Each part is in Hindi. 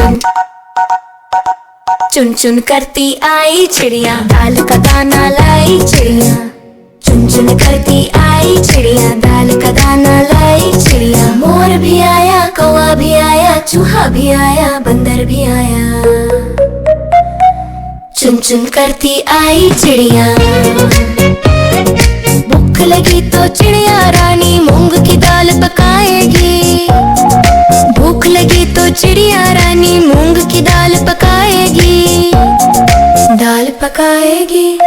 चुन चुन चुन करती आई चिड़िया, दाल का दाना लाई चिड़िया। चुन चुन करती आई चिड़िया, दाल का दाना लाई चिड़िया। मोर भी आया, कौवा भी आया, चूहा भी आया, बंदर भी आया। चुन चुन करती आई चिड़िया। भूख लगी तो चिड़िया रानी मूंग की दाल पकाएगी। भूख लगी तो चिड़िया रानी मूंग की दाल पकाएगी। दाल पकाएगी,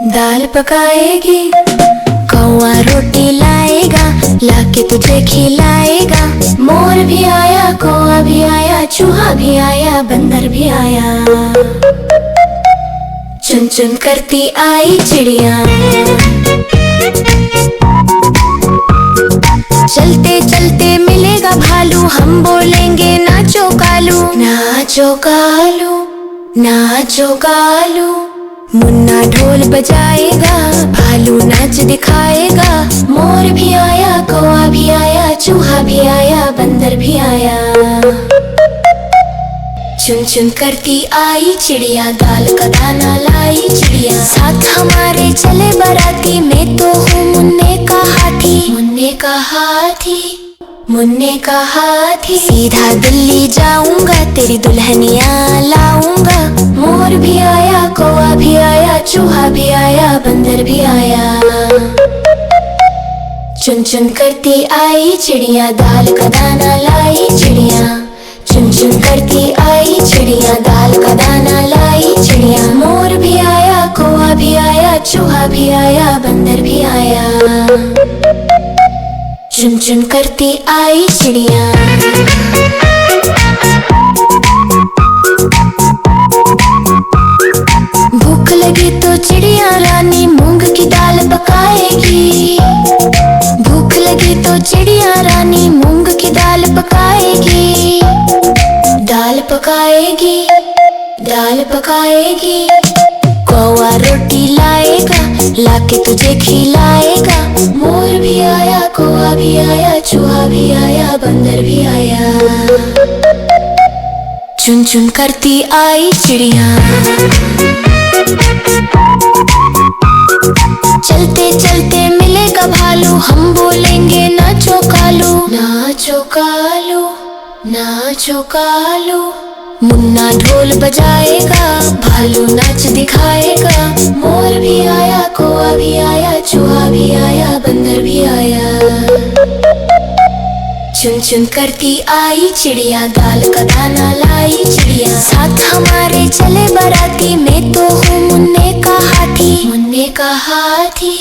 दाल पकाएगी। कौवा रोटी लाएगा, लाके तुझे खिलाएगा। मोर भी आया, कौवा भी आया, चूहा भी आया, बंदर भी आया। चुन चुन करती आई चिड़िया। चलते चलते मिलेगा भालू, हम बोलेंगे नाचो कालू। नाचो कालू, नाचो कालू। मुन्ना ढोल बजाएगा, भालू नाच दिखाएगा। मोर भी आया, कौवा भी आया, चूहा भी आया, बंदर भी आया। चुन चुन करती आई चिड़िया, दाल का दाना लाई चिड़िया। साथ हमारे चले बाराती, मैं तो हूँ मुन्ने का हाथी। मुन्ने का हाथी, मुन्ने का हाथी। सीधा दिल्ली जाऊंगा, तेरी दुल्हनिया लाऊंगा। मोर भी आया, कौवा भी आया, चूहा भी आया, बंदर भी आया। चुन चुन करती आई चिड़िया, दाल का दाना लाई चिड़िया। चुन चुन करती आई चिड़िया, दाल का दाना लाई चिड़िया। मोर भी आया, कौवा भी आया, चूहा भी आया, बंदर भी आया। चुन चुन करती आई चिड़िया। भूख लगी तो चिड़िया रानी मूंग की दाल पकाएगी। भूख लगी तो चिड़िया रानी मूंग की दाल पकाएगी। दाल पकाएगी, दाल पकाएगी। कौवा रोटी लाएगा, लाके तुझे खिलाएगा। मोर भी आया, कौवा भी आया, चूहा भी आया, बंदर भी आया। चुन चुन करती आई चिड़िया। चलते चलते मिलेगा भालू, हम बोलेंगे नाचो कालू। नाचो कालू, नाचो कालू। मुन्ना ढोल बजाएगा, भालू नाच दिखाएगा। मोर भी आया, कौवा भी आया, चूहा भी आया, बंदर भी आया। चुन चुन करती आई चिड़िया, दाल का दाना लाई चिड़िया। साथ हमारे चले बाराती, मैं तो हूँ मुन्ने का हाथी। मुन्ने का हाथी,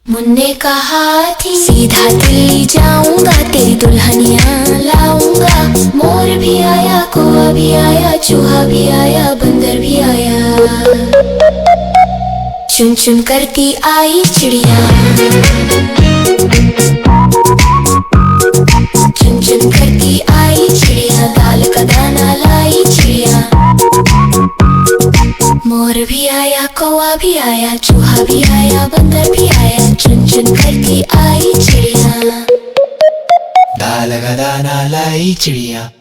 मुन्ने का हाथी। सीधा दिल्ली जाऊंगा, तेरी दुल्हनिया लाऊंगा। मोर भी आया, कौवा भी आया, चूहा भी आया, बंदर भी आया। चुन चुन करती आई चिड़िया। चुन चुन करती आई चिड़िया, दाल का दाना लाई चिड़िया। मोर भी आया, कौवा भी आया, चूहा भी आया, बंदर भी आया। चुन चुन करती आई चिड़िया, दाल का दाना लाई चिड़िया।